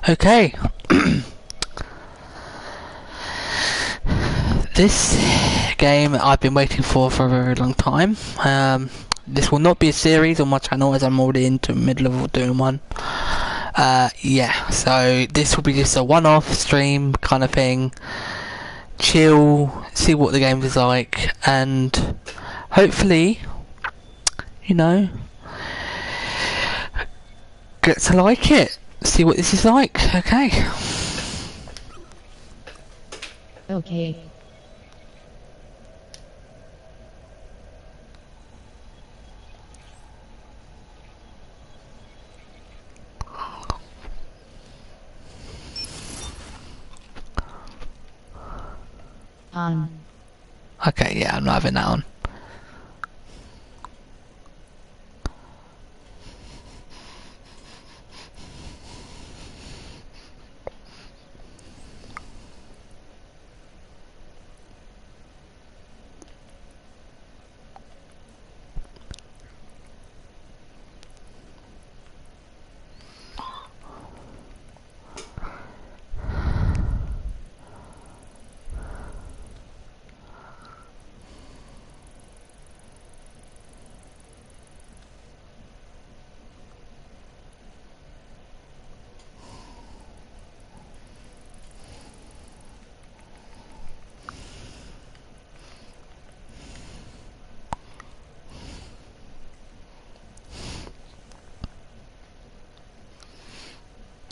Okay. This game I've been waiting for a very long time. This will not be a series on my channel as I'm already into the middle of doing one. Yeah, so this will be just a one-off stream kind of thing. Chill, see what the game is like, and hopefully, you know, get to like it. See what this is like. Okay. Okay. Okay, yeah, I'm not having that on.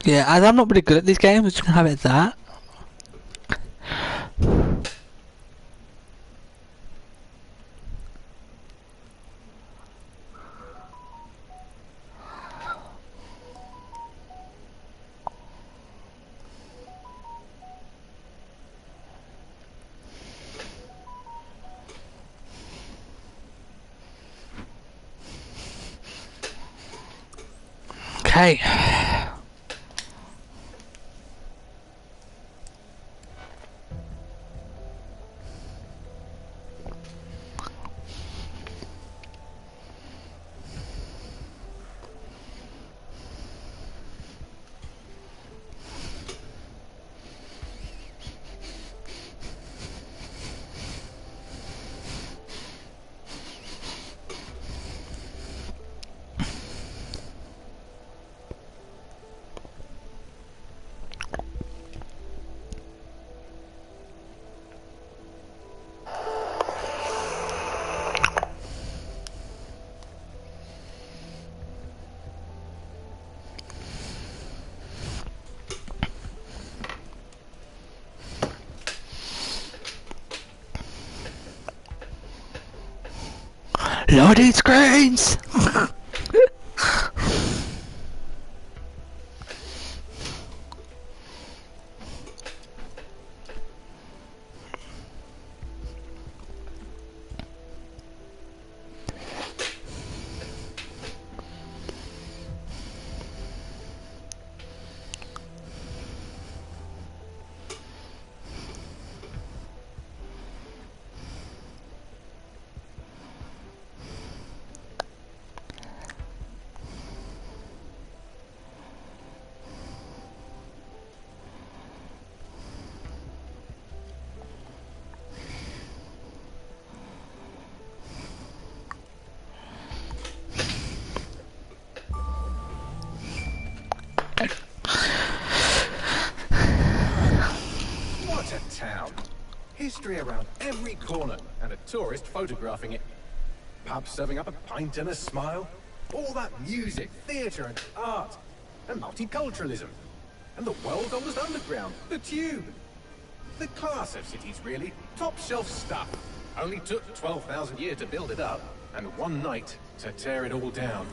Yeah, as I'm not really good at these games, I'm just gonna have it that. Okay. Loading screens! What a town! History around every corner, and a tourist photographing it. Pubs serving up a pint and a smile. All that music, theatre and art. And multiculturalism. And the world's oldest underground, the Tube. The class of cities, really. Top shelf stuff. Only took 12,000 years to build it up, and one night to tear it all down.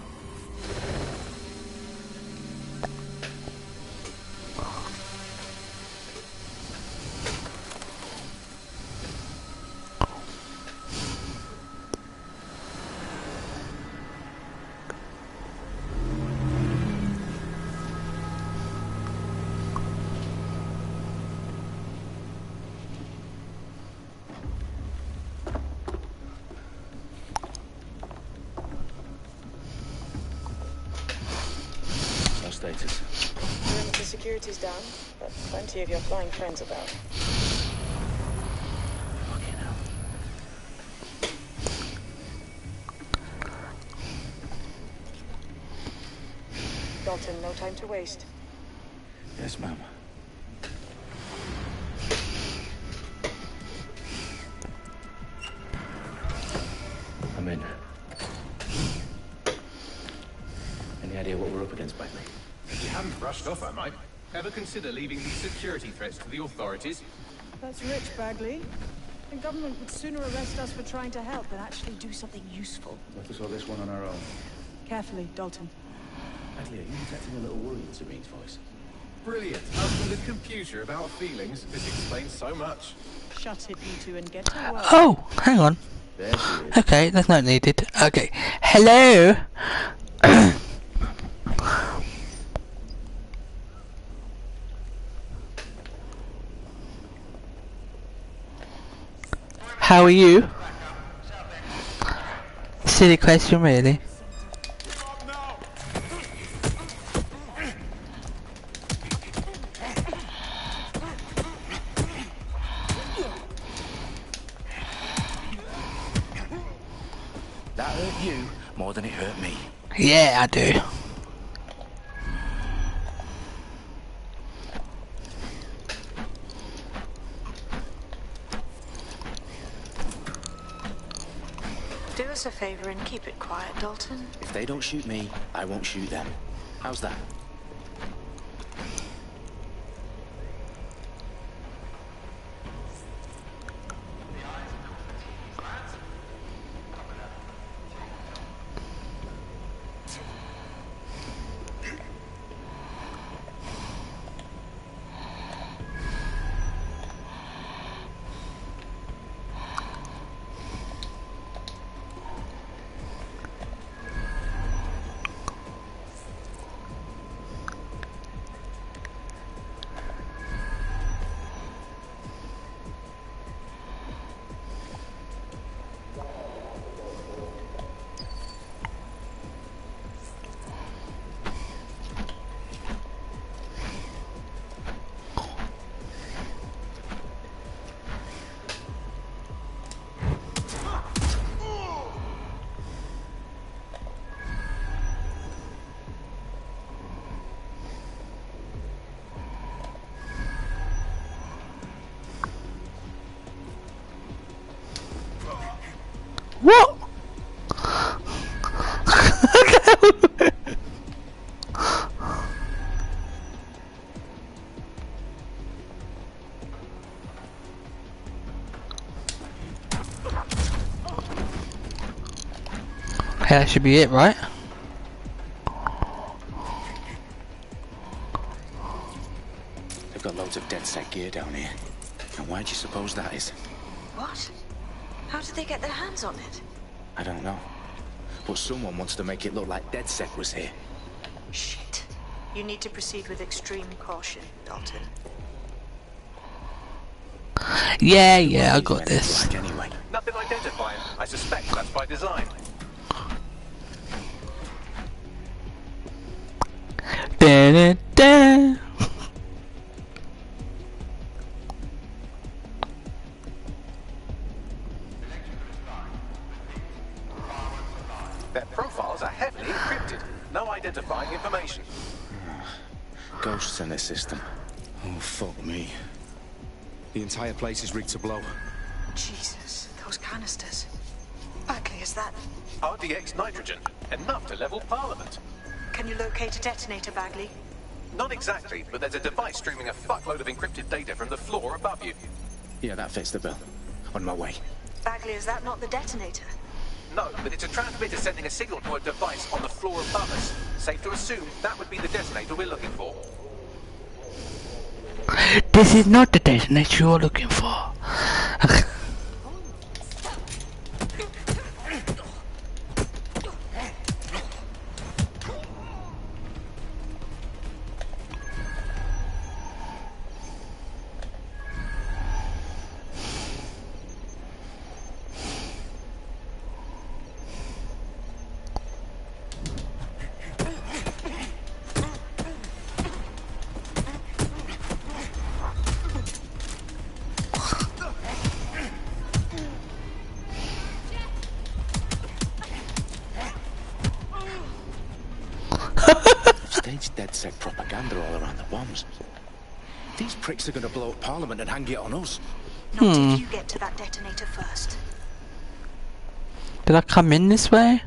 security's down, but plenty of your flying friends about. Dalton, no time to waste. Yes, ma'am. I'm in. Any idea what we're up against, Bagley? If you haven't brushed off, I might. Ever consider leaving these security threats to the authorities? That's rich, Bagley. The government would sooner arrest us for trying to help than actually do something useful. Let us all this one on our own. Carefully, Dalton. Bagley, are you detecting a little worry in Serene's voice? Brilliant. Us with a computer about feelings. This explains so much. Shut it, you two, and get to work. Oh, hang on. There she is. Okay, that's not needed. Okay. Hello? How are you? Silly question, really. That hurt you more than it hurt me. Yeah, I do. Do us a favor and keep it quiet, Dalton. If they don't shoot me, I won't shoot them. How's that? What? Okay, that should be it, right? They've got loads of dead set gear down here. And why do you suppose that is? What? How did they get their hands on it? I don't know. But someone wants to make it look like DedSec was here. Shit. You need to proceed with extreme caution, Dalton. Yeah, I got this. Like anyway. Nothing identifying. I suspect that's by design. Da-da-da. Their profiles are heavily encrypted. No identifying information. Ghosts in this system. Oh, fuck me. The entire place is rigged to blow. Jesus, those canisters. Bagley, is that... RDX nitrogen. Enough to level Parliament. Can you locate a detonator, Bagley? Not exactly, but there's a device streaming a fuckload of encrypted data from the floor above you. Yeah, that fits the bill. On my way. Bagley, is that not the detonator? No, but it's a transmitter sending a signal to a device on the floor above us. Safe to assume that would be the detonator we're looking for. This is not the detonator you're looking for. dead set propaganda all around the bombs. These pricks are going to blow up Parliament and hang it on us. Not if you get to that detonator first. Did I come in this way?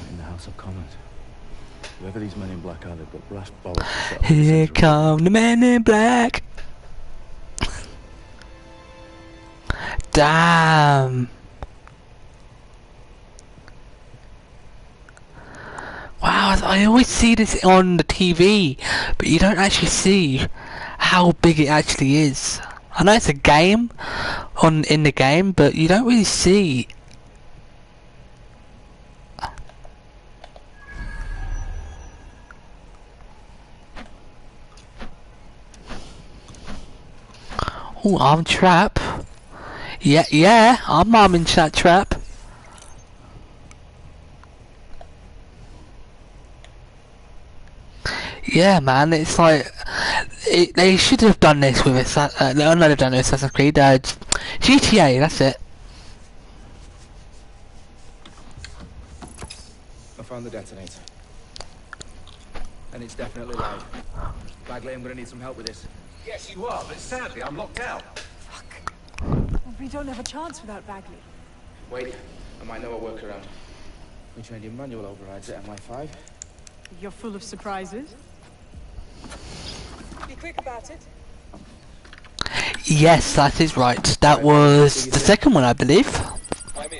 In the House of Commons. Whoever these men in black are, they've got brass bollocks. Here come the men in black. Damn. Wow, I always see this on the TV, but you don't actually see how big it actually is. I know it's a game in the game, but you don't really see. Oh, arm trap. Yeah, I'm arming that trap. Yeah, man, it's like they should have done this with no, they've done it with Assassin's Creed. GTA, that's it. I found the detonator. And it's definitely loud. Bagley, I'm gonna need some help with this. Yes, you are, but sadly I'm locked out. Fuck. We don't have a chance without Bagley. Wait, I might know a workaround. We trained in manual overrides at MI5. You're full of surprises. Be quick about it. Yes, that is right. That was the second one, I believe. I'm in.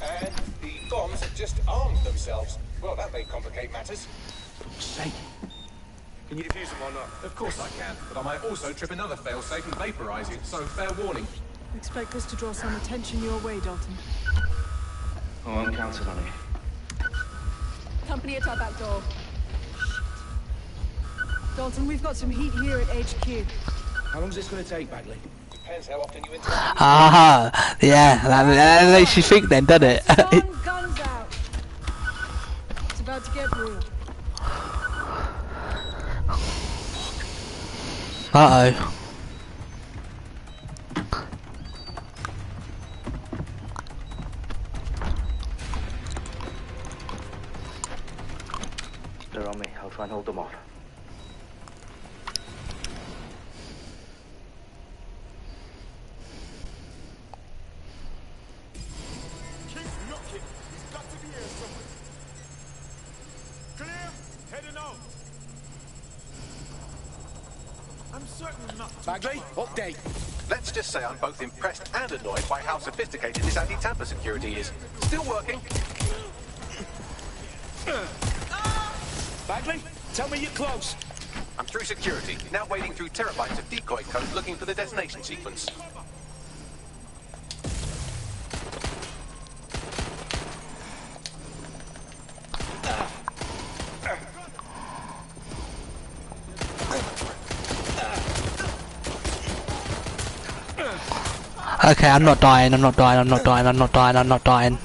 And the bombs have just armed themselves. Well, that may complicate matters. Sake. Can you defuse them or not? Of course I can, but I might also trip another failsafe and vaporize you, so fair warning. Expect us to draw some attention your way, Dalton. Oh, I'm counting on it. Company at our back door. Dalton, we've got some heat here at HQ. How long is this going to take, Bagley? Depends how often you interact. Ah, yeah, that makes you think then, doesn't it? Guns out. It's about to get real. Uh-oh. They're on me. I'll try and hold them off. Keep knocking. He's got to be here somewhere. Clear. Heading out. I'm certain enough. Bagley, update. Let's just say I'm both impressed and annoyed by how sophisticated this anti-tamper security is. Still working. Bagley, tell me you're close. I'm through security, now wading through terabytes of decoy code looking for the detonation sequence. Okay, I'm not dying, I'm not dying, I'm not dying, I'm not dying, I'm not dying.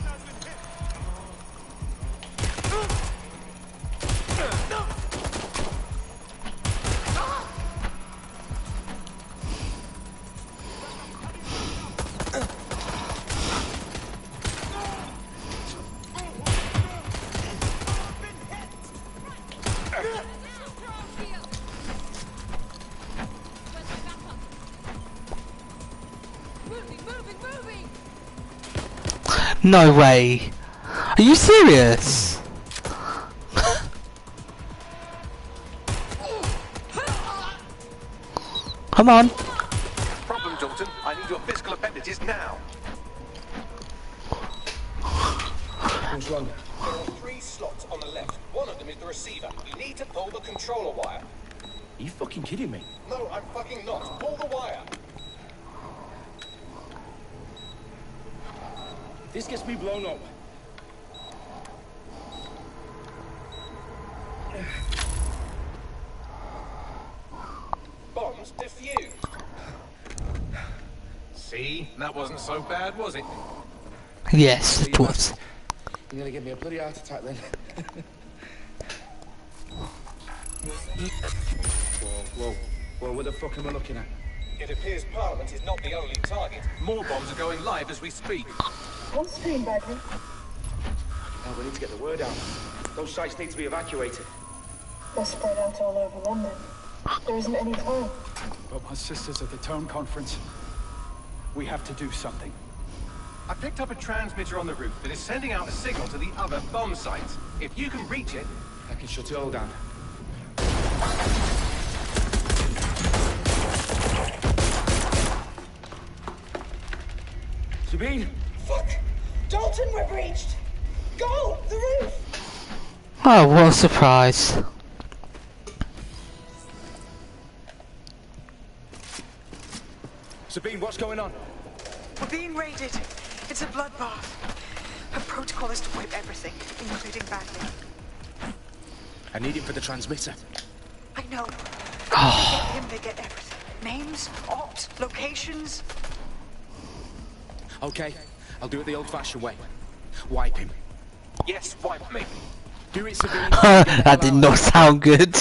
No way. Are you serious? Come on. Problem, Dalton. I need your physical appendages now. What's wrong? There are 3 slots on the left. One of them is the receiver. You need to pull the controller wire. Are you fucking kidding me? No, I'm fucking not. Pull the wire. This gets me blown up. Bombs defused. See? That wasn't so bad, was it? Yes, it was. You're gonna give me a bloody heart attack then. Whoa, what the fuck am I looking at? It appears Parliament is not the only target. More bombs are going live as we speak. On screen, Bagley. Now we need to get the word out. Those sites need to be evacuated. They're spread out all over London. There isn't any time. But my sister's at the Tone Conference. We have to do something. I picked up a transmitter on the roof that is sending out a signal to the other bomb sites. If you can reach it... I can shut it all down. Sabine? Fuck! Dalton, we're breached! Go! The roof! Oh, what a surprise. Sabine, what's going on? We're being raided. It's a bloodbath. Her protocol is to wipe everything, including Bagley. I need him for the transmitter. I know. They get him, they get everything. Names, opt, locations. Okay, I'll do it the old-fashioned way. Wipe him. Yes, wipe me. Do it, Sabine. That did not sound good.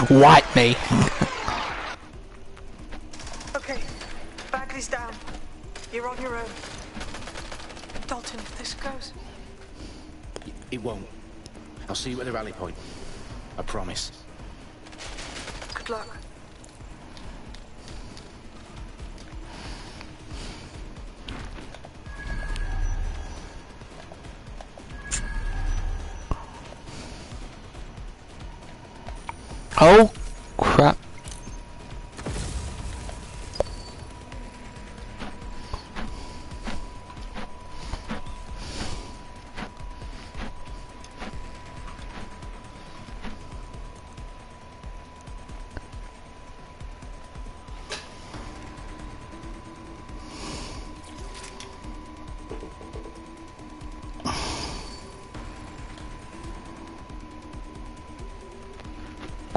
Wipe me. Okay, Bagley's down. You're on your own. Dalton, if this goes... It won't. I'll see you at the rally point. I promise. Good luck. Oh, crap.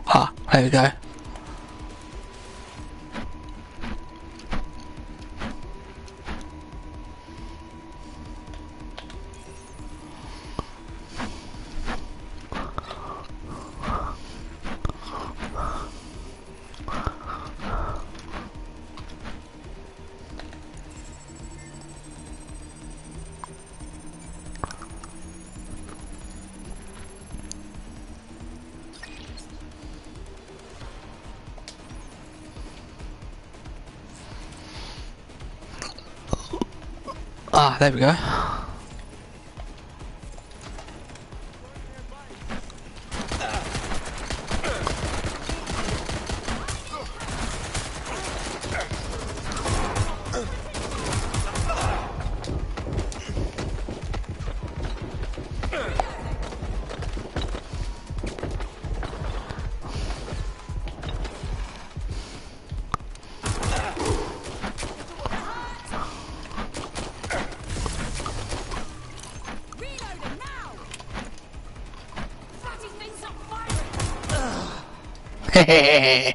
Ah, there we go. Ah, there we go. Hehehe.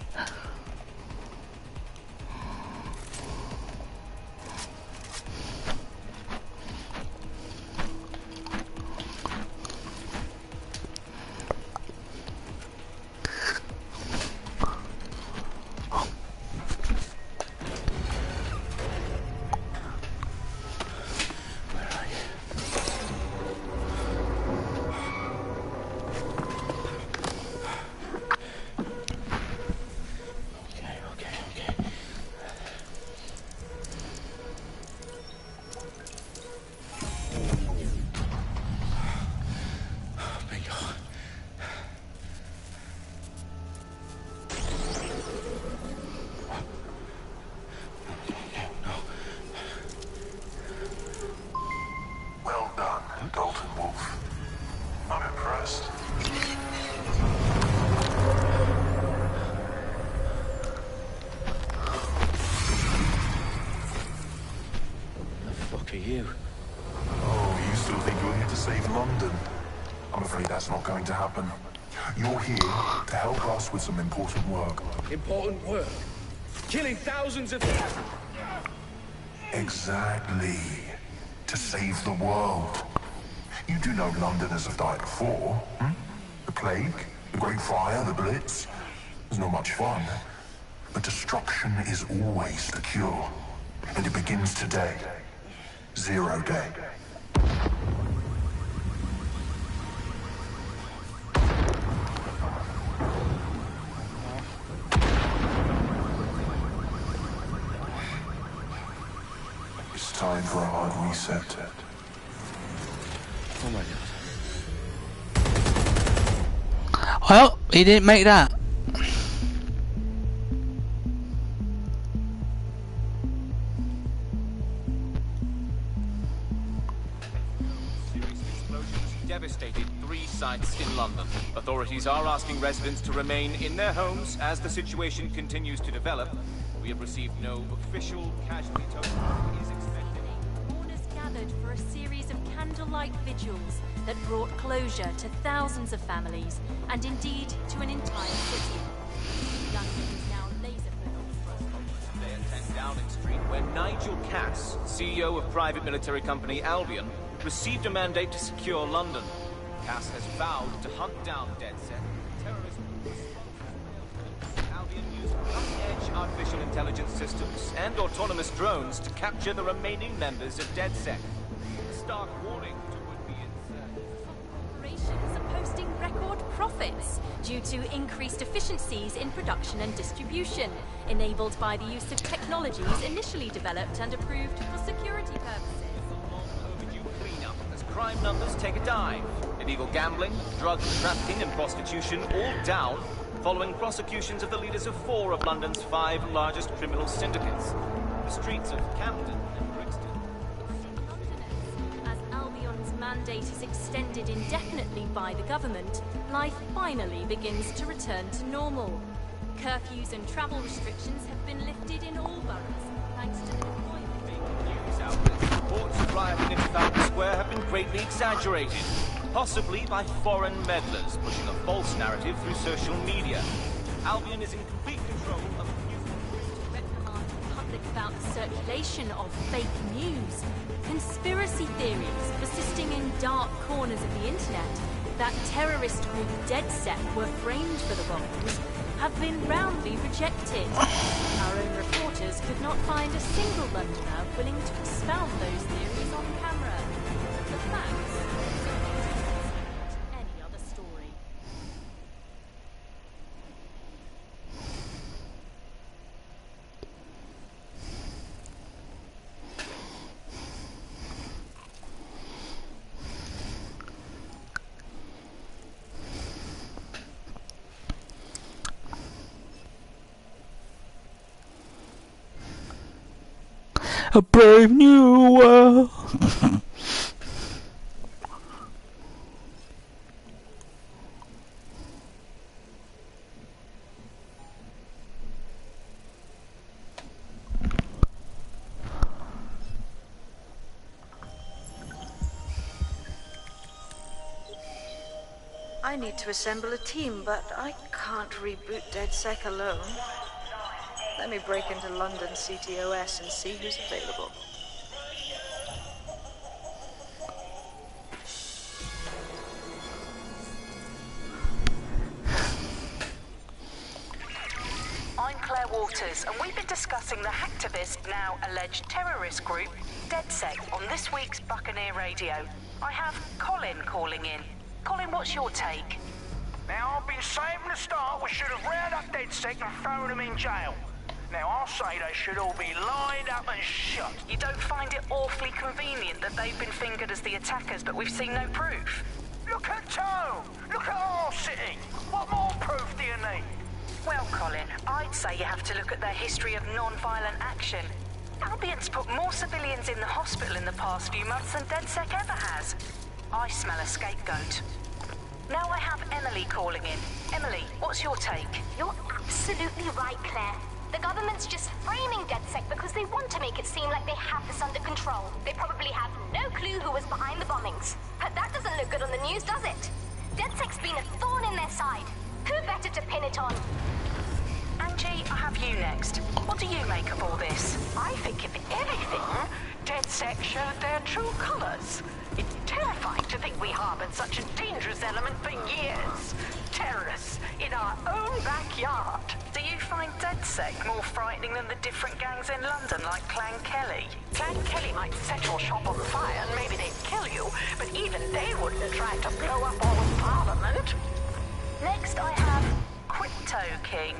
still think you're here to save London. I'm afraid that's not going to happen. You're here to help us with some important work. Important work? Killing thousands of... Exactly. To save the world. You do know Londoners have died before, hmm? The plague, the Great Fire, the Blitz. It's not much fun. But destruction is always the cure. And it begins today. Zero Day. It's time for a hard reset. Oh my god. Well, he didn't make that. Devastated 3 sites in London. Authorities are asking residents to remain in their homes as the situation continues to develop. We have received no official casualty total. Is expected. Mourners gathered for a series of candlelight vigils that brought closure to thousands of families and indeed to an entire city. London is now laser-filled. Today at 10 Downing Street, where Nigel Cass, CEO of private military company Albion, received a mandate to secure London. Cass has vowed to hunt down DedSec, terrorism. Albion used cutting-edge artificial intelligence systems and autonomous drones to capture the remaining members of DedSec. A stark warning to would-be Corporations are posting record profits due to increased efficiencies in production and distribution, enabled by the use of technologies initially developed and approved for security purposes. Crime numbers take a dive. Illegal gambling, drug trafficking and prostitution all down following prosecutions of the leaders of 4 of London's 5 largest criminal syndicates. The streets of Camden and Brixton. As Albion's mandate is extended indefinitely by the government, life finally begins to return to normal. Curfews and travel restrictions have been lifted in all boroughs, thanks to the deployment. News outlets reports of rioting in Trafalgar Square have been greatly exaggerated, possibly by foreign meddlers pushing a false narrative through social media. Albion is in complete control of reprimand the public about the circulation of fake news, conspiracy theories persisting in dark corners of the internet that terrorist group DedSec were framed for the bombings have been roundly rejected. Our own reporters could not find a single Londoner willing to expound those theories on camera. The facts are any other story. A brave new world. I need to assemble a team, but I can't reboot DedSec alone. Let me break into London CTOS and see who's available. I'm Claire Waters, and we've been discussing the hacktivist, now alleged terrorist group, DedSec, on this week's Buccaneer Radio. I have Colin calling in. Colin, what's your take? Now, I've been saying from the start we should have rounded up DedSec and thrown them in jail. Now, I'll say they should all be lined up and shot. You don't find it awfully convenient that they've been fingered as the attackers, but we've seen no proof? Look at Tone! Look at our city! What more proof do you need? Well, Colin, I'd say you have to look at their history of non-violent action. Albion's put more civilians in the hospital in the past few months than DedSec ever has. I smell a scapegoat. Now I have Emily calling in. Emily, what's your take? You're absolutely right, Claire. The government's just framing DedSec because they want to make it seem like they have this under control. They probably have no clue who was behind the bombings. do you make of all this? I think if anything, DedSec showed their true colors. It's terrifying to think we harbored such a dangerous element for years. Terrorists in our own backyard. Do you find DedSec more frightening than the different gangs in London like Clan Kelly? Clan Kelly might set your shop on fire and maybe they'd kill you, but even they wouldn't try to blow up all of Parliament. Next I have Crypto King.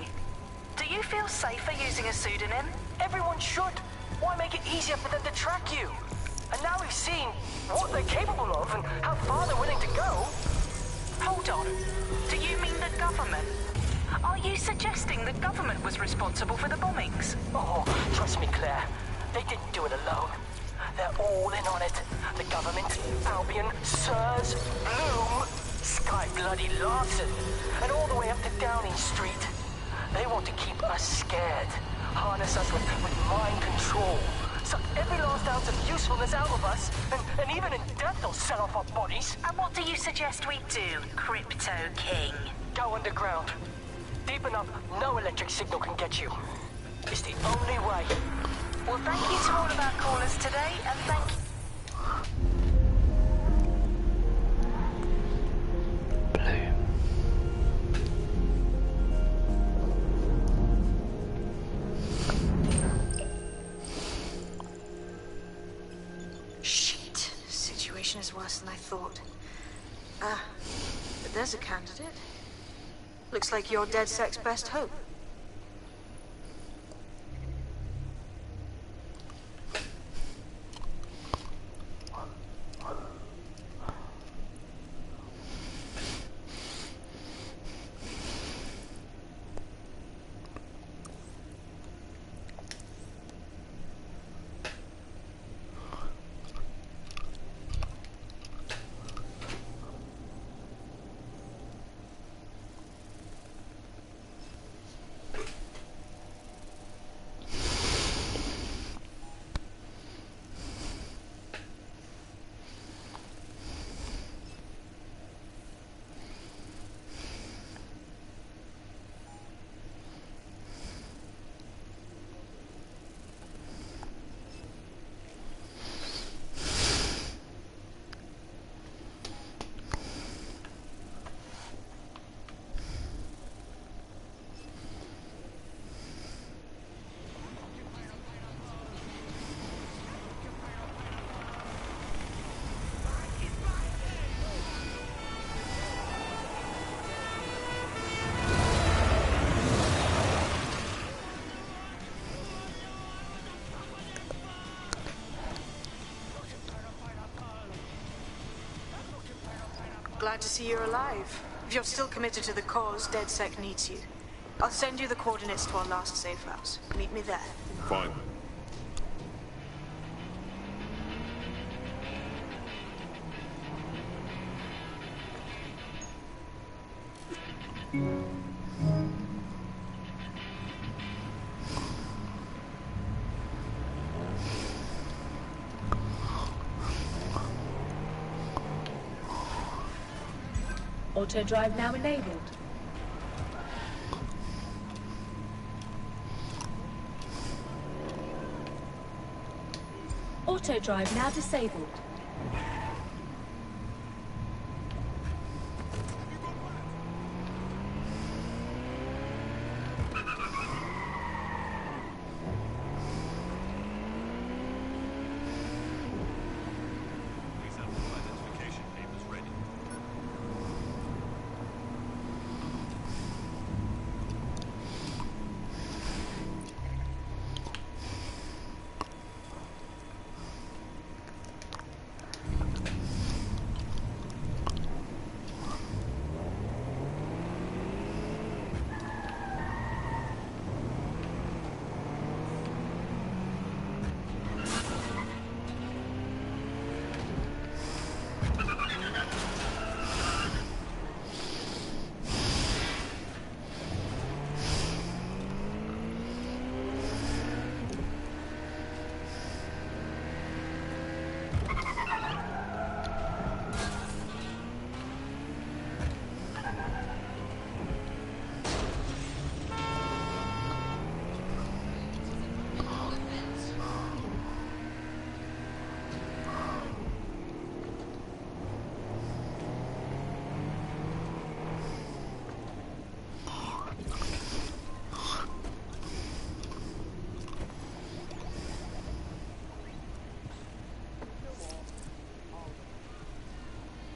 Do you feel safer using a pseudonym? Everyone should. Why make it easier for them to track you? And now we've seen what they're capable of and how far they're willing to go. Hold on. Do you mean the government? Are you suggesting the government was responsible for the bombings? Oh, trust me, Claire. They didn't do it alone. They're all in on it. The government, Albion, Sirs, Bloom, Sky Bloody Larson, and all the way up to Downing Street. They want to keep us scared, harness us with mind control, suck every last ounce of usefulness out of us, and even in death they'll sell off our bodies. And what do you suggest we do, Crypto King? Go underground. Deep enough, no electric signal can get you. It's the only way. Well, thank you to all of our callers today, and thank you. Shit. Situation is worse than I thought. But there's a candidate. Looks like you're DedSec's best hope. Glad to see you're alive. If you're still committed to the cause, DedSec needs you. I'll send you the coordinates to our last safe house. Meet me there. Fine. Auto drive now enabled. Auto drive now disabled.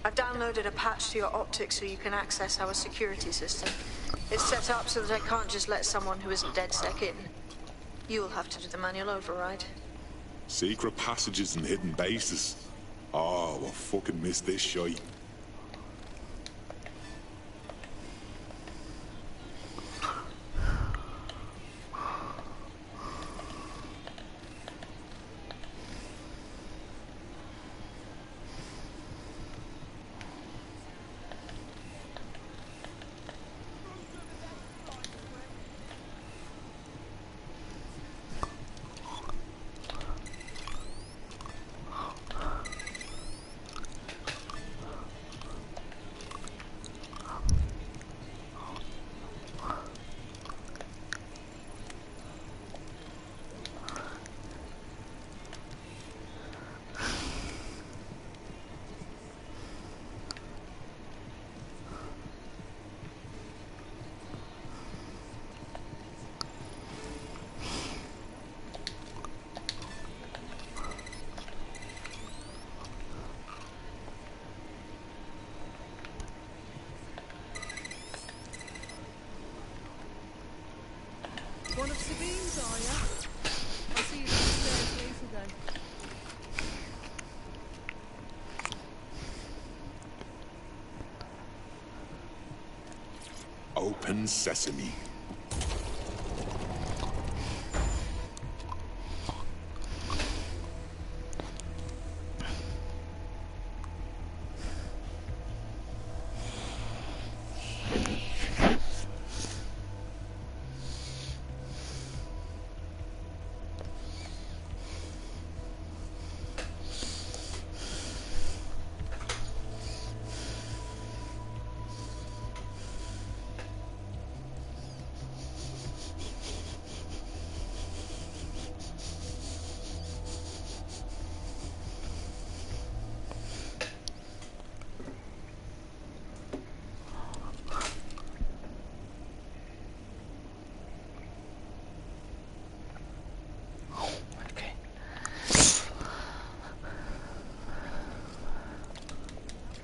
I've downloaded a patch to your optics so you can access our security system. It's set up so that I can't just let someone who isn't DedSec in. You'll have to do the manual override. Secret passages and hidden bases. Oh, I fucking missed this shite. One of Sabine's, are you? I'll see you downstairs later then. Open sesame.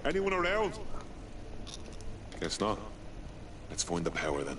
Anyone around? Guess not. Let's find the power then.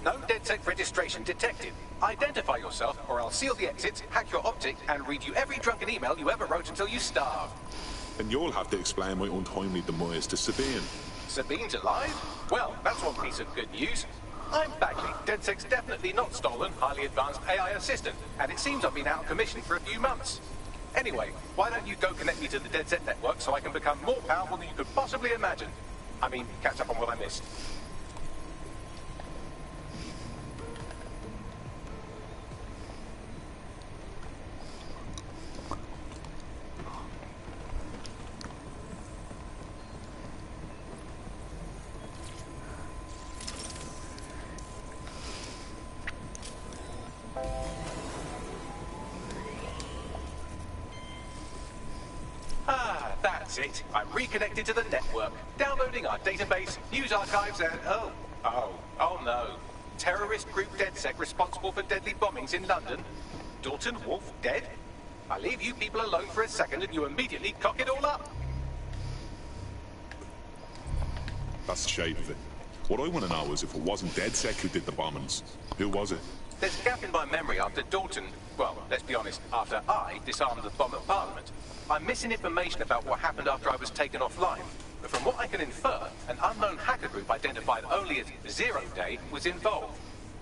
No DedSec registration detected. Identify yourself, or I'll seal the exits, hack your optic, and read you every drunken email you ever wrote until you starve. And you'll have to explain my untimely demise to Sabine. Sabine's alive? Well, that's one piece of good news. I'm Bagley, DedSec's definitely not stolen, highly advanced AI assistant, and it seems I've been out of commission for a few months. Anyway, why don't you go connect me to the DedSec network so I can become more powerful than you could possibly imagine? I mean, catch up on what I missed. That's it. I'm reconnected to the network, downloading our database, news archives, and oh no. Terrorist group DedSec responsible for deadly bombings in London. Dalton Wolf dead? I leave you people alone for a second and you immediately cock it all up. That's the shape of it. What I want to know is if it wasn't DedSec who did the bombings, who was it? There's a gap in my memory after Dalton, well, let's be honest, after I disarmed the bomb at Parliament. I'm missing information about what happened after I was taken offline. But from what I can infer, an unknown hacker group identified only as Zero Day was involved.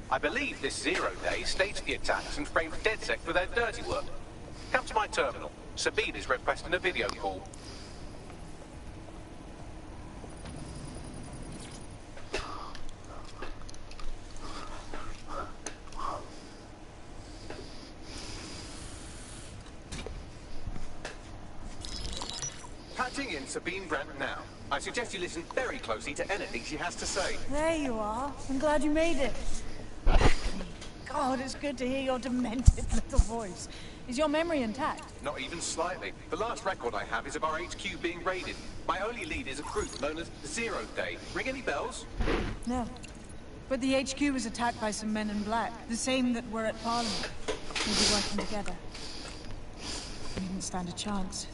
I believe this Zero Day staged the attacks and framed DedSec for their dirty work. Come to my terminal. Sabine is requesting a video call. Putting in Sabine Brandt now. I suggest you listen very closely to anything she has to say. There you are. I'm glad you made it. God, it's good to hear your demented little voice. Is your memory intact? Not even slightly. The last record I have is of our HQ being raided. My only lead is a group known as Zero Day. Ring any bells? No. But the HQ was attacked by some men in black, the same that were at Parliament. We'll be working together. We didn't stand a chance.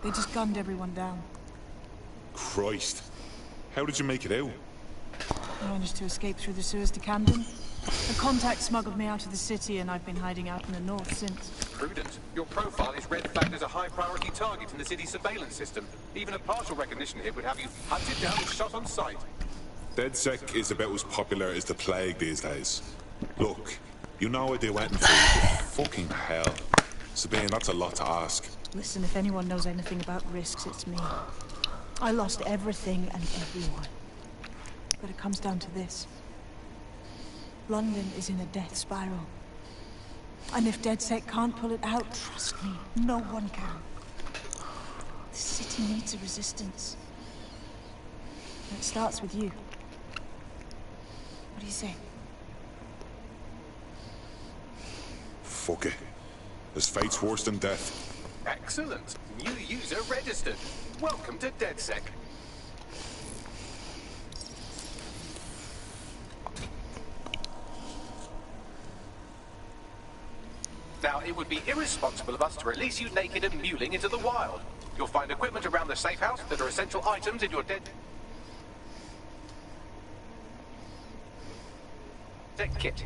They just gunned everyone down. Christ. How did you make it out? I managed to escape through the sewers to Camden. A contact smuggled me out of the city, and I've been hiding out in the north since. Prudent. Your profile is red flagged as a high-priority target in the city's surveillance system. Even a partial recognition hit would have you hunted down and shot on sight. DedSec is about as popular as the plague these days. Look, you know what they went through. Fucking hell. Sabine, that's a lot to ask. Listen, if anyone knows anything about risks, it's me. I lost everything and everyone. But it comes down to this. London is in a death spiral. And if DedSec can't pull it out, trust me, no one can. The city needs a resistance. And it starts with you. What do you say? Fuck it. There's fate's worse than death. Excellent. New user registered. Welcome to DedSec. Now, it would be irresponsible of us to release you naked and mewling into the wild. You'll find equipment around the safe house that are essential items in your DedSec kit.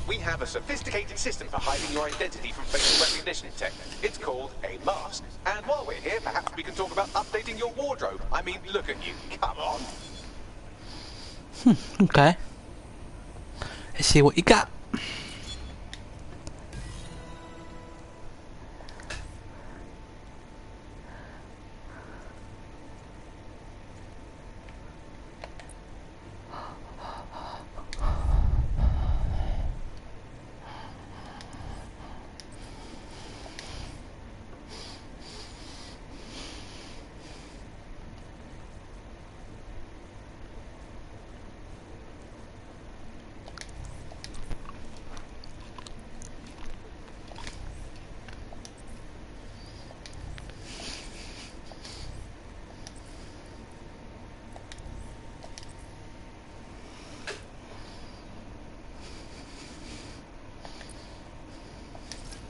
We have a sophisticated system for hiding your identity from facial recognition tech. It's called a mask. And while we're here, perhaps we can talk about updating your wardrobe. I mean, look at you. Come on. Okay. Let's see what you got.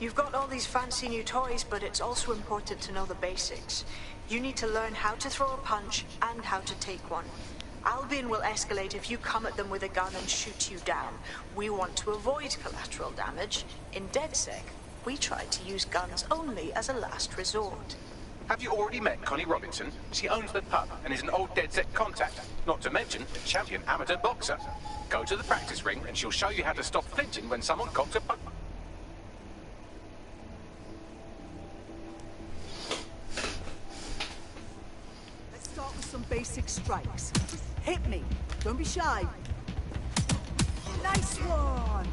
You've got all these fancy new toys, but it's also important to know the basics. You need to learn how to throw a punch and how to take one. Albion will escalate if you come at them with a gun and shoot you down. We want to avoid collateral damage. In DedSec, we try to use guns only as a last resort. Have you already met Connie Robinson? She owns the pub and is an old DedSec contact, not to mention a champion amateur boxer. Go to the practice ring and she'll show you how to stop flinching when someone cocks a punch. basic strikes. Hit me. Don't be shy. Nice one.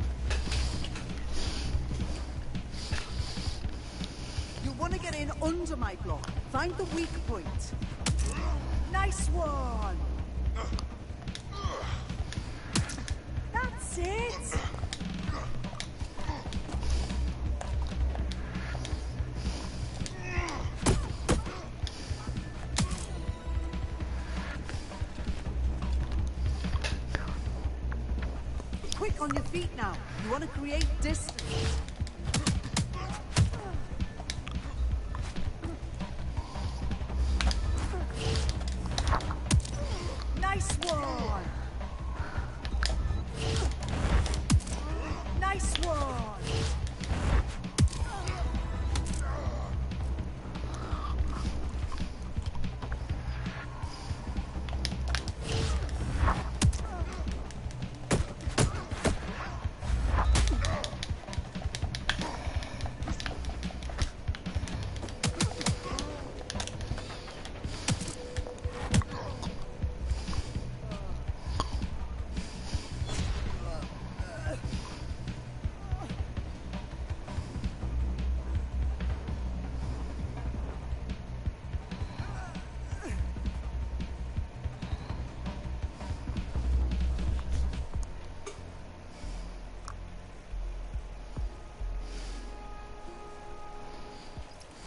You want to get in under my block. Find the weak point. Nice one. That's it. Quick on your feet now. You want to create distance. Nice one. Nice one.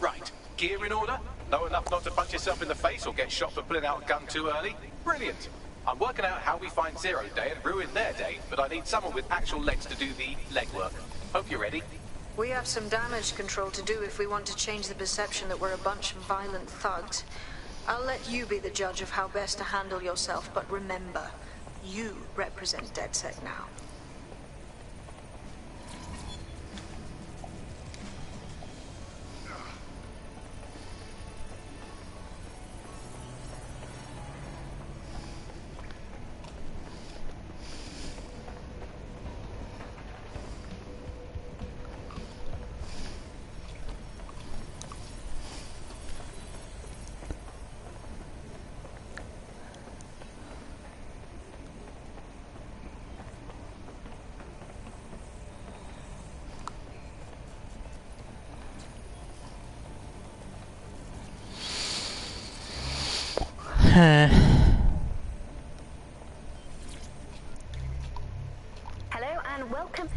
Right, gear in order? Know enough not to punch yourself in the face or get shot for pulling out a gun too early? Brilliant. I'm working out how we find Zero Day and ruin their day, but I need someone with actual legs to do the legwork. Hope you're ready. We have some damage control to do if we want to change the perception that we're a bunch of violent thugs. I'll let you be the judge of how best to handle yourself, but remember, you represent DedSec now. Hello and welcome.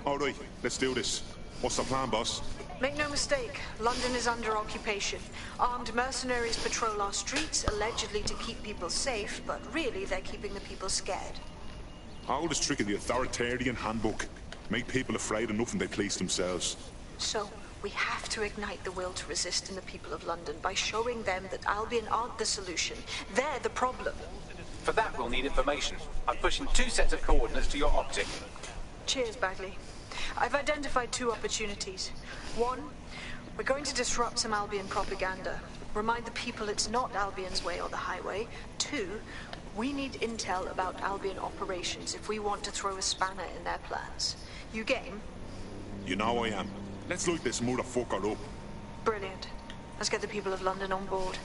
All right, let's do this. What's the plan, boss? Make no mistake, London is under occupation. Armed mercenaries patrol our streets, allegedly to keep people safe, but really they're keeping the people scared. Oldest trick of the authoritarian handbook. Make people afraid enough and they police themselves. So, we have to ignite the will to resist in the people of London by showing them that Albion aren't the solution. They're the problem. For that, we'll need information. I'm pushing 2 sets of coordinates to your optic. Cheers, Bagley. I've identified 2 opportunities. 1, we're going to disrupt some Albion propaganda. Remind the people it's not Albion's way or the highway. 2, we need intel about Albion operations if we want to throw a spanner in their plans. You game? You know I am. Let's light this motherfucker up. Brilliant. Let's get the people of London on board.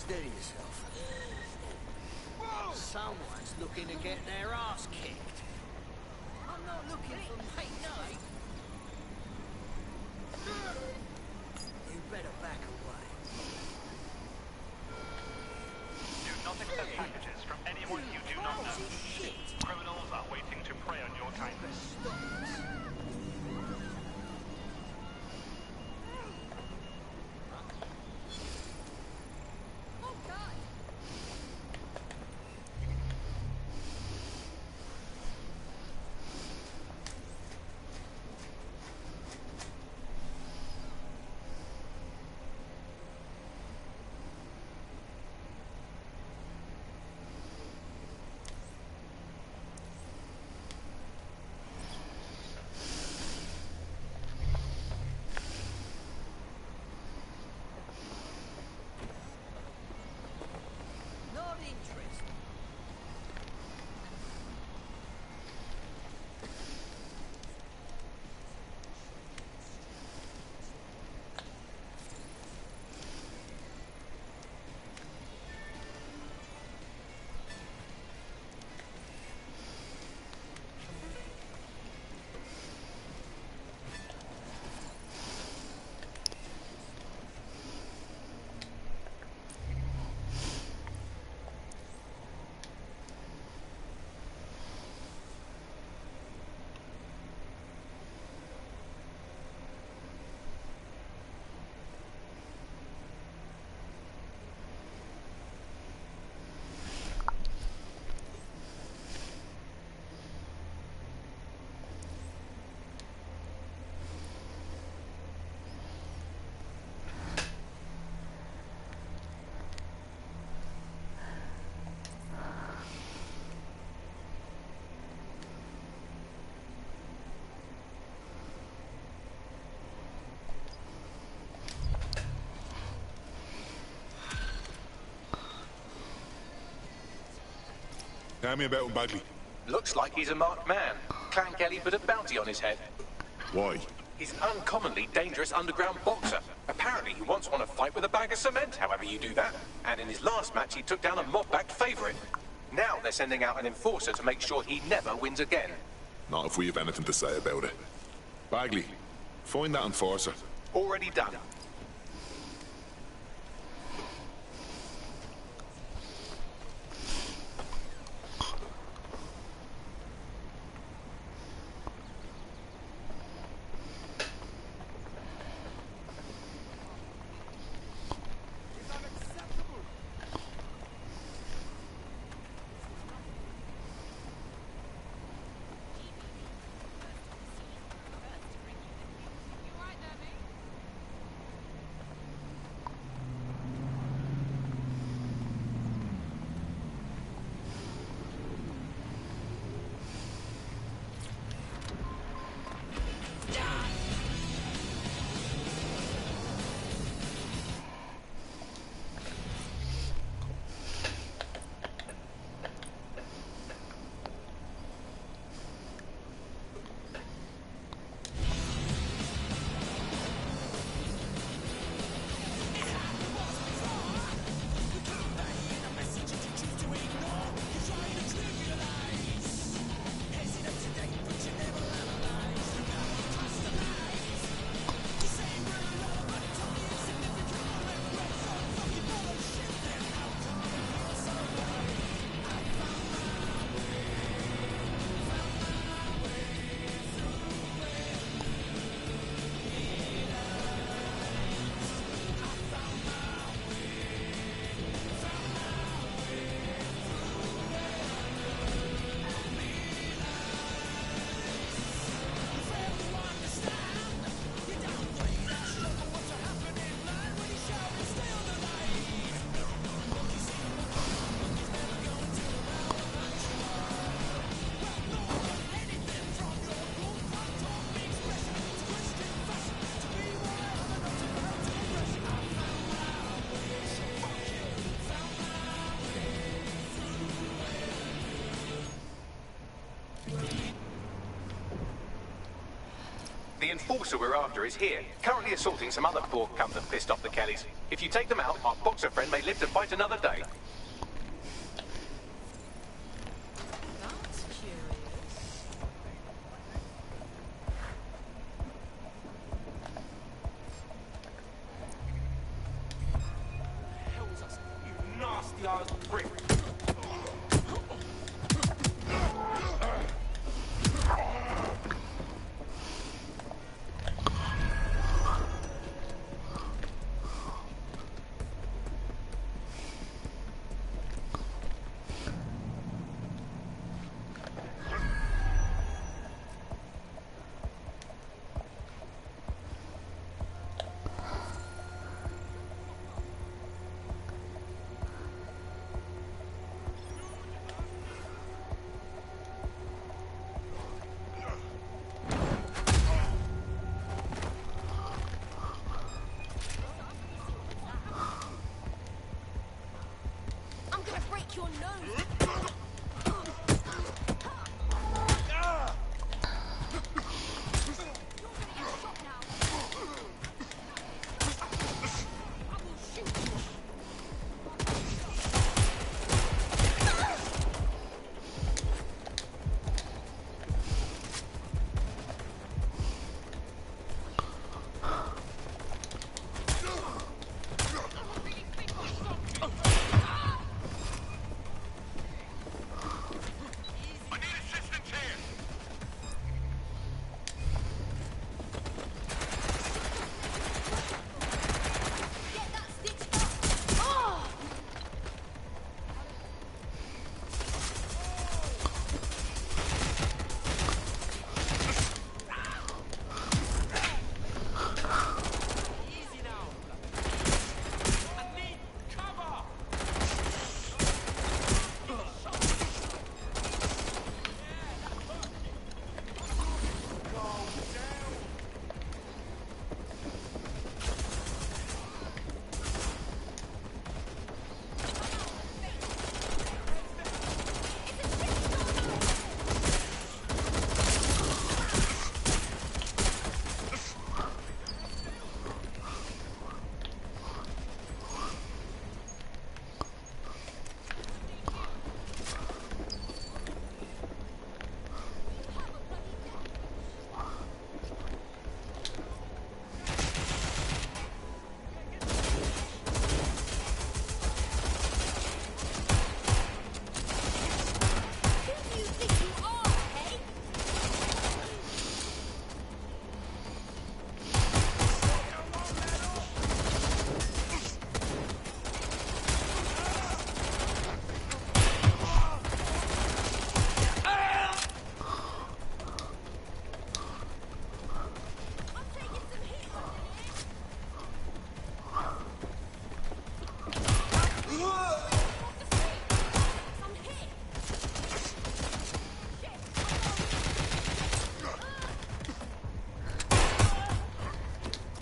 Steady yourself. Someone's looking to get their ass kicked. I'm not looking for mate, mate. You better back away. Do not accept packages from anyone you do not know. Criminals are waiting to prey on your kindness. Tell me about him, Bagley. Looks like he's a marked man. Clan Kelly put a bounty on his head. Why? He's an uncommonly dangerous underground boxer. Apparently he once won a fight with a bag of cement, however you do that. And in his last match he took down a mob-backed favourite. Now they're sending out an enforcer to make sure he never wins again. Not if we have anything to say about it. Bagley, find that enforcer. Already done. enforcer we're after is here, currently assaulting some other poor cunt that pissed off the Kellys. If you take them out, our boxer friend may live to fight another day. That's curious. Hell's us, you nasty ass prick. I'm gonna break your nose.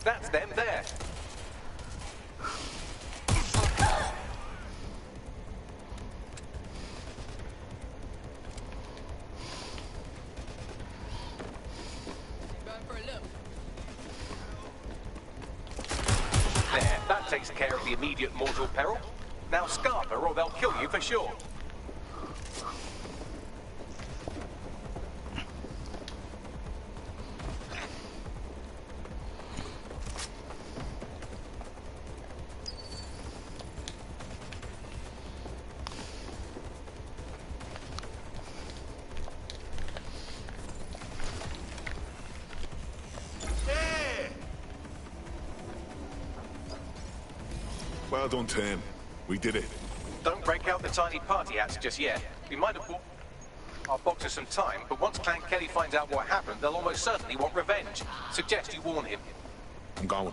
That's them there. Going for a look. There, that takes care of the immediate mortal peril. Now scarp her or they'll kill you for sure. Well done, Tim. We did it. Don't break out the tiny party hats just yet. We might have bought our boxer some time, but once Clan Kelly finds out what happened, they'll almost certainly want revenge. Suggest you warn him. I'm going.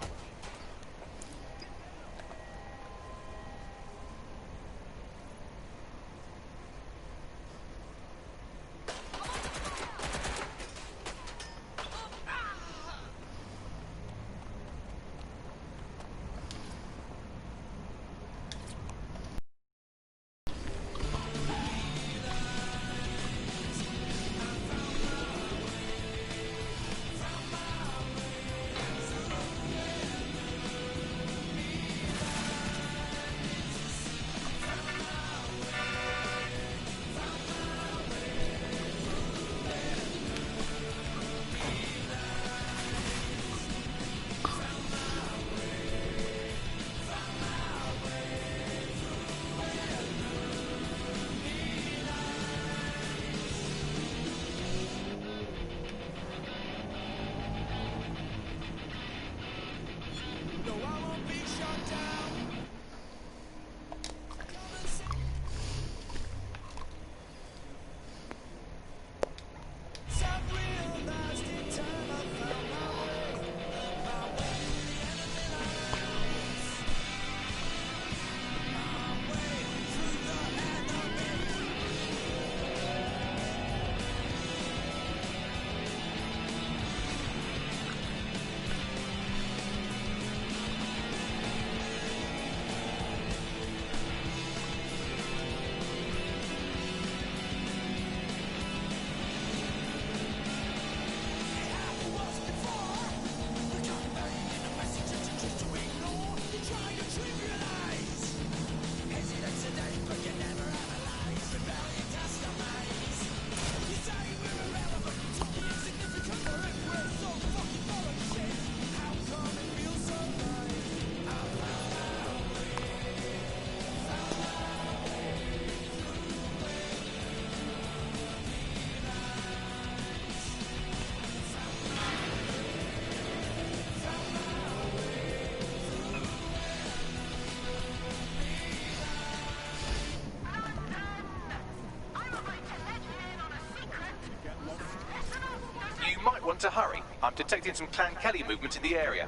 Everyone to hurry. I'm detecting some Clan Kelly movement in the area.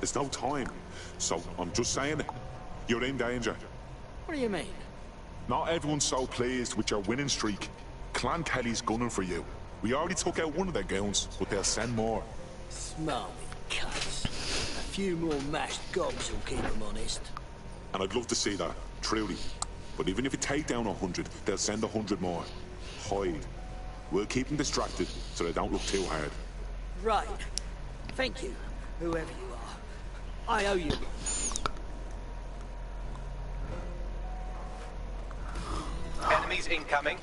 There's no time. So, I'm just saying it. You're in danger. What do you mean? Not everyone's so pleased with your winning streak. Clan Kelly's gunning for you. We already took out one of their goons, but they'll send more. Smarmy cunts. A few more mashed gobs will keep them honest. And I'd love to see that, truly. But even if you take down 100, they'll send 100 more. Hide. We'll keep them distracted so they don't look too hard. Right. Thank you, whoever you are. I owe you. Enemies incoming.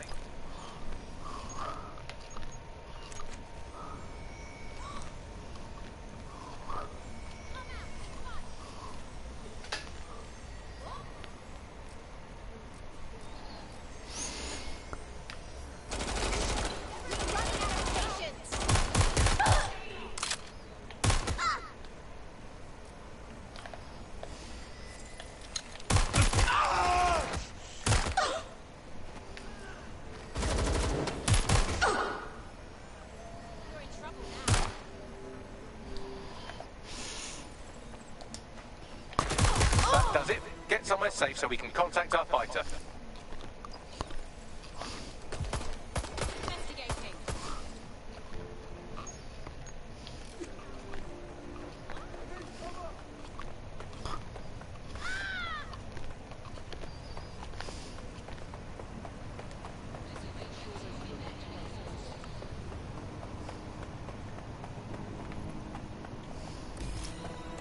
That does it. Get somewhere safe so we can contact our fighter.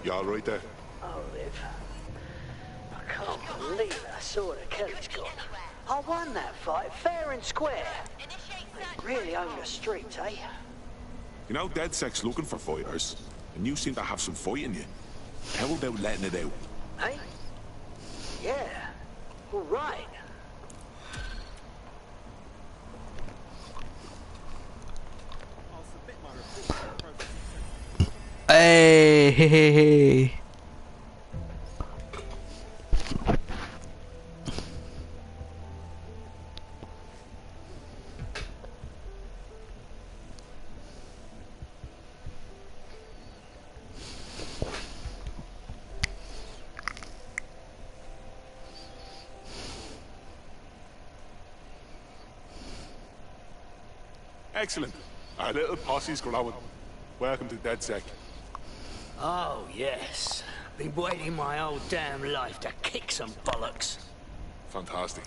You all right there? Olive. I can't believe how sort of Kelly's gone. I won that fight fair and square. They really own the streets, eh? You know, DedSec's looking for fighters, and you seem to have some fight in you. How about letting it out? Hey? Yeah. All right. Hey. Excellent. Our little posse's growing. Welcome to DedSec. Oh, yes. Been waiting my whole damn life to kick some bollocks. Fantastic.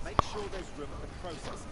Make sure there's room at the processing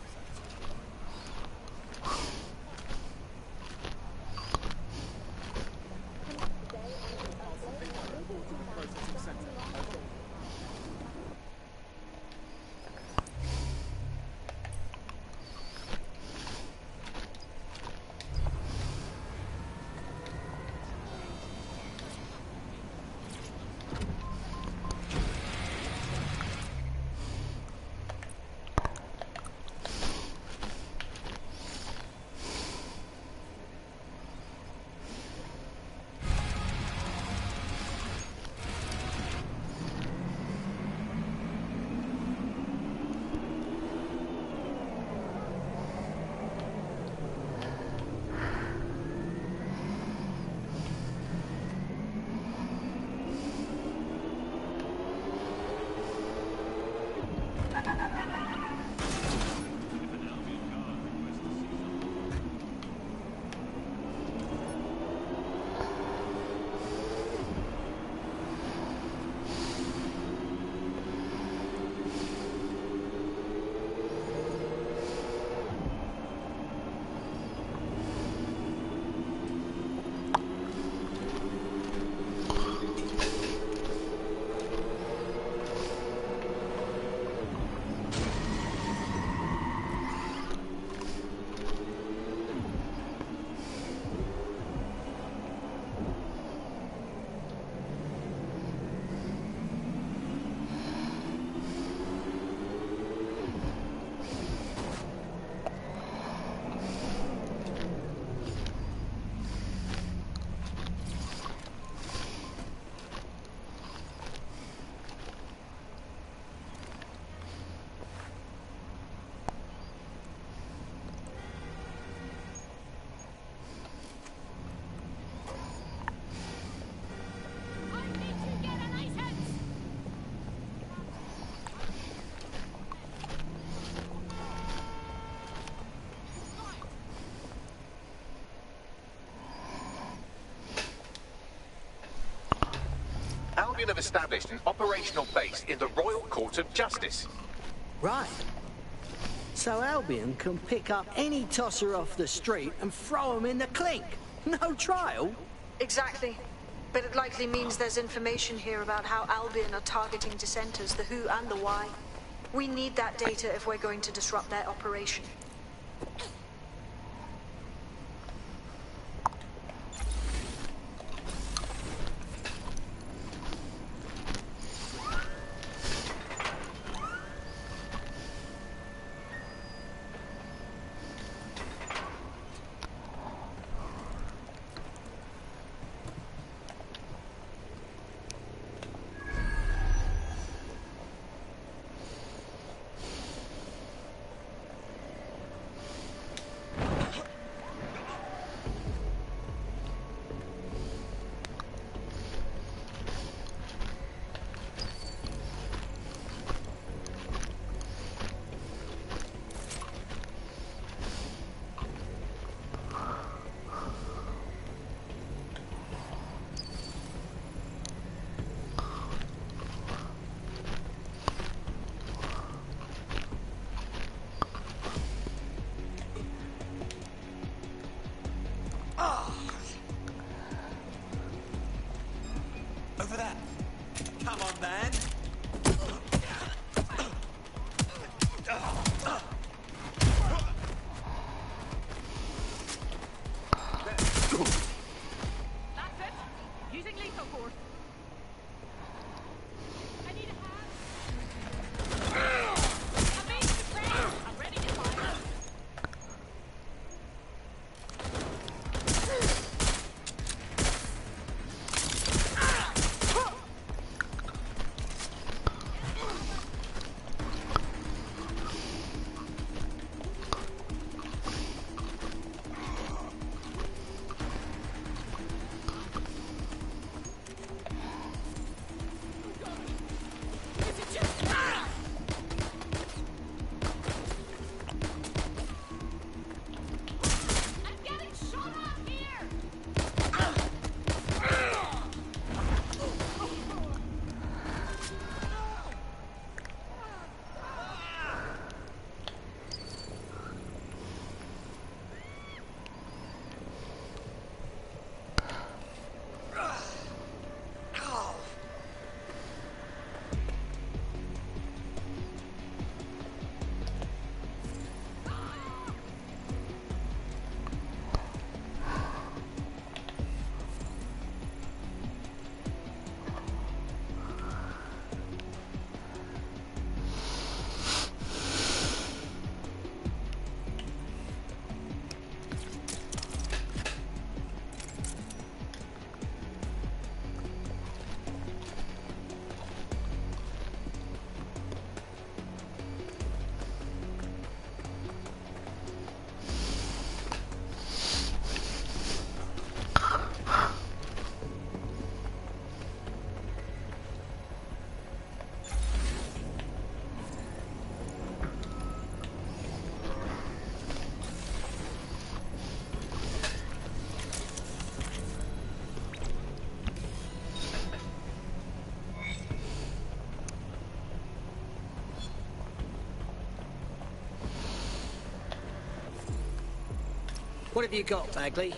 Albion have established an operational base in the Royal Court of Justice. Right. So Albion can pick up any tosser off the street and throw him in the clink. No trial? Exactly. But it likely means there's information here about how Albion are targeting dissenters, the who and the why. We need that data if we're going to disrupt their operation. Over there. Come on, man. That's it. Using lethal force. I need a hand. I'm being betrayed. I'm ready to fire. What have you got, Bagley?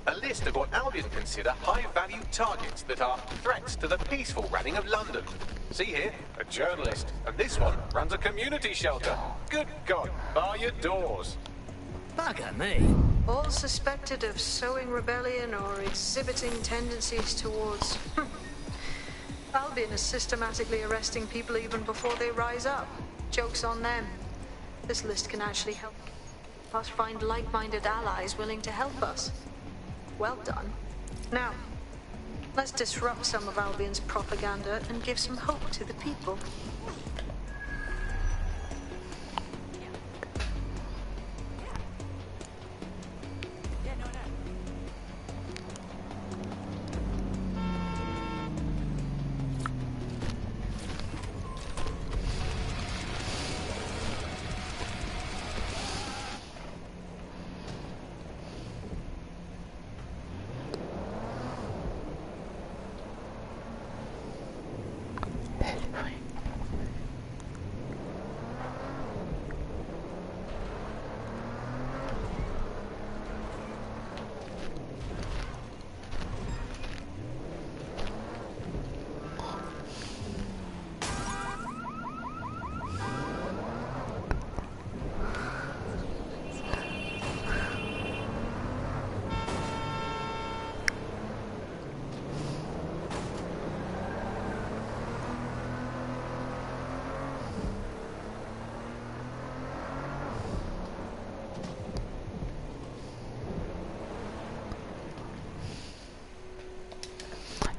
A list of what Albion consider high-value targets that are threats to the peaceful running of London. See here, a journalist, and this one runs a community shelter. Good God, bar your doors. Bugger me. All suspected of sowing rebellion or exhibiting tendencies towards... Albion is systematically arresting people even before they rise up. Joke's on them. This list can actually help us find like-minded allies willing to help us. Well done. Now, let's disrupt some of Albion's propaganda and give some hope to the people.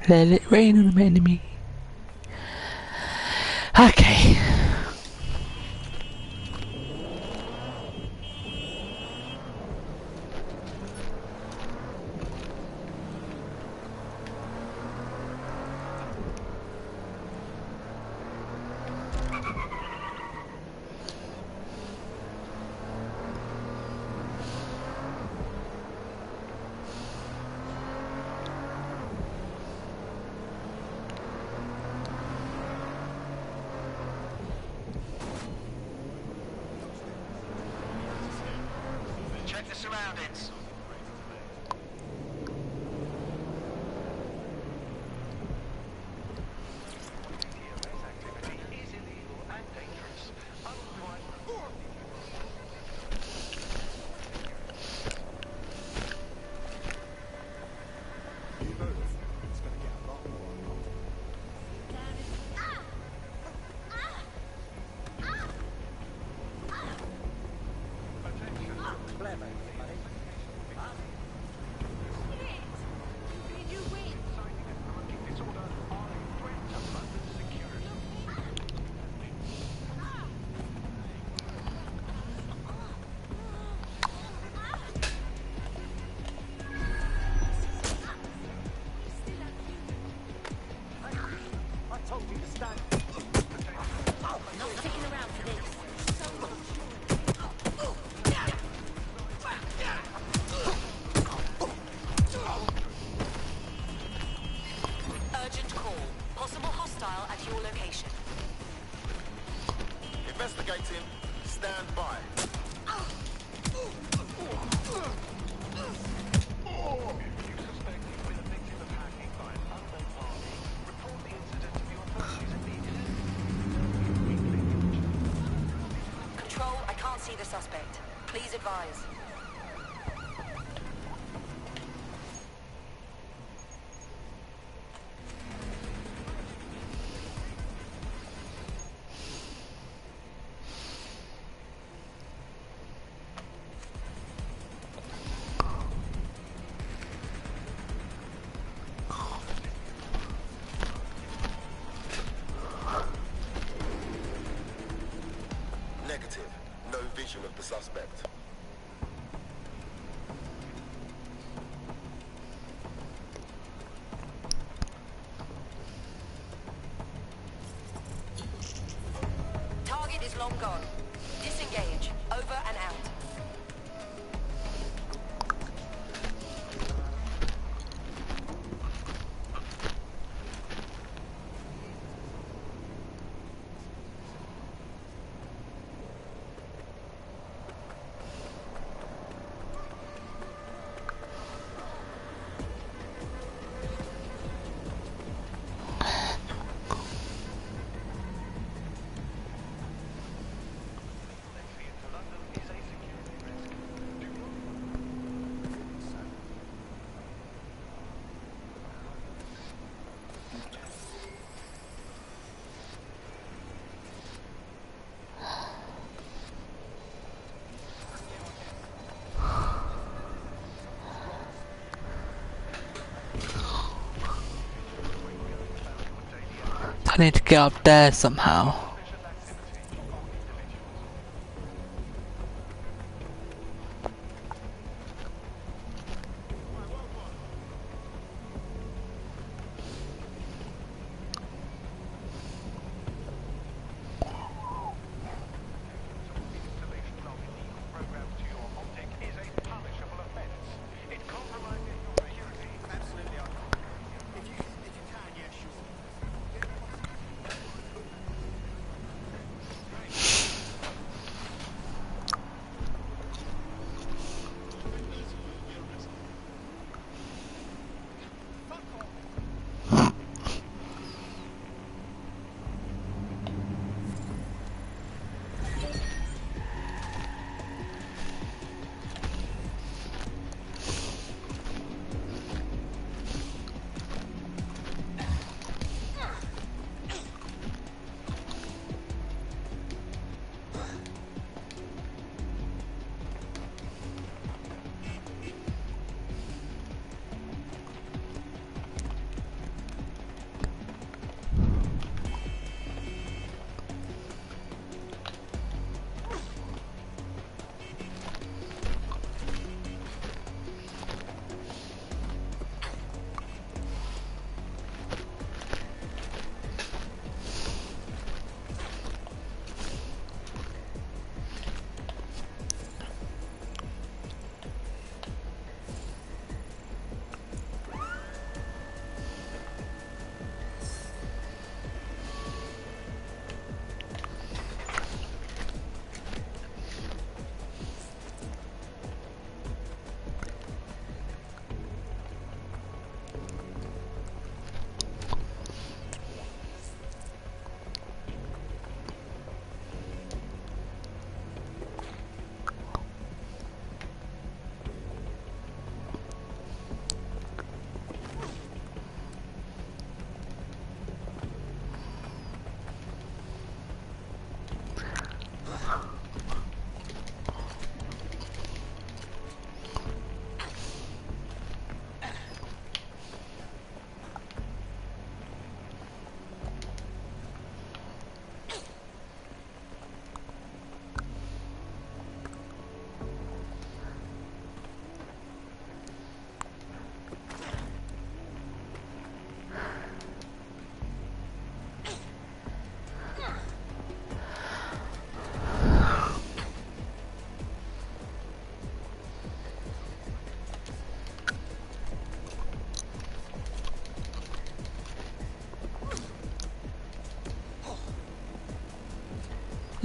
Let it rain on the enemy. Okay. Check the surroundings. Urgent call. Possible hostile at your location. Investigating. Stand by. Control, I can't see the suspect. Please advise. Negative. No vision of the suspect. Target is long gone. Disengage. Over and out. I need to get up there somehow.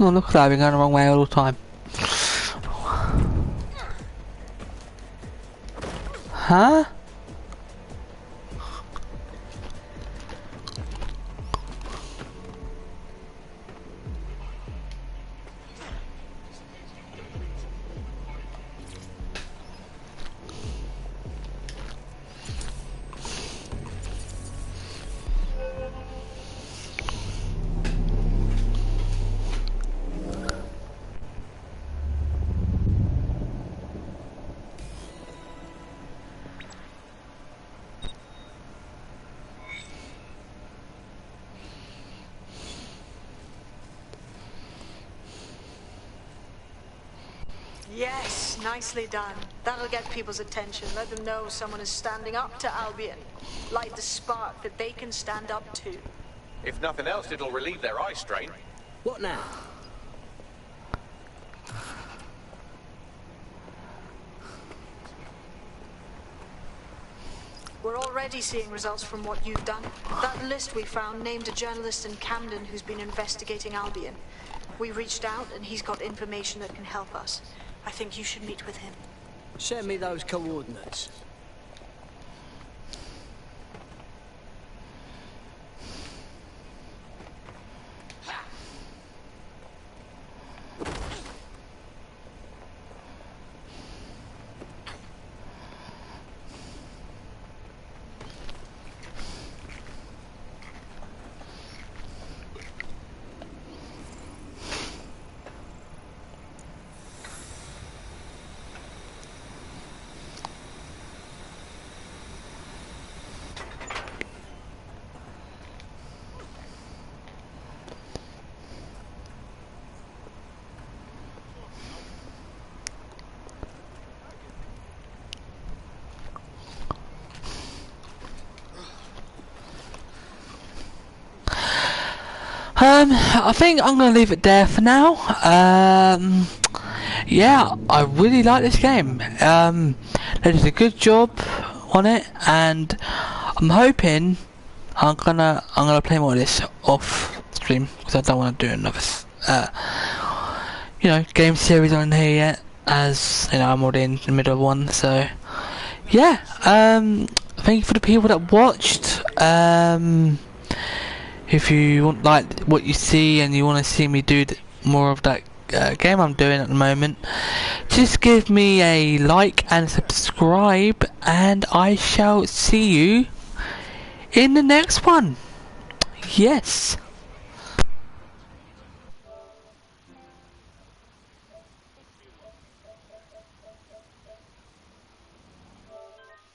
Oh, look at that, I've been going the wrong way all the time. Huh? Yes, nicely done. That'll get people's attention. Let them know someone is standing up to Albion. Light the spark that they can stand up to. If nothing else, it'll relieve their eye strain. What now? We're already seeing results from what you've done. That list we found named a journalist in Camden who's been investigating Albion. We reached out and he's got information that can help us. I think you should meet with him. Send me those coordinates. I think I'm gonna leave it there for now. Yeah, I really like this game. They did a good job on it, and I'm hoping I'm gonna play more of this off stream because I don't want to do another game series on here yet, as you know I'm already in the middle of one. So yeah, thank you for the people that watched. If you want like what you see and you want to see me do more of that game I'm doing at the moment, just give me a like and subscribe, and I shall see you in the next one. Yes.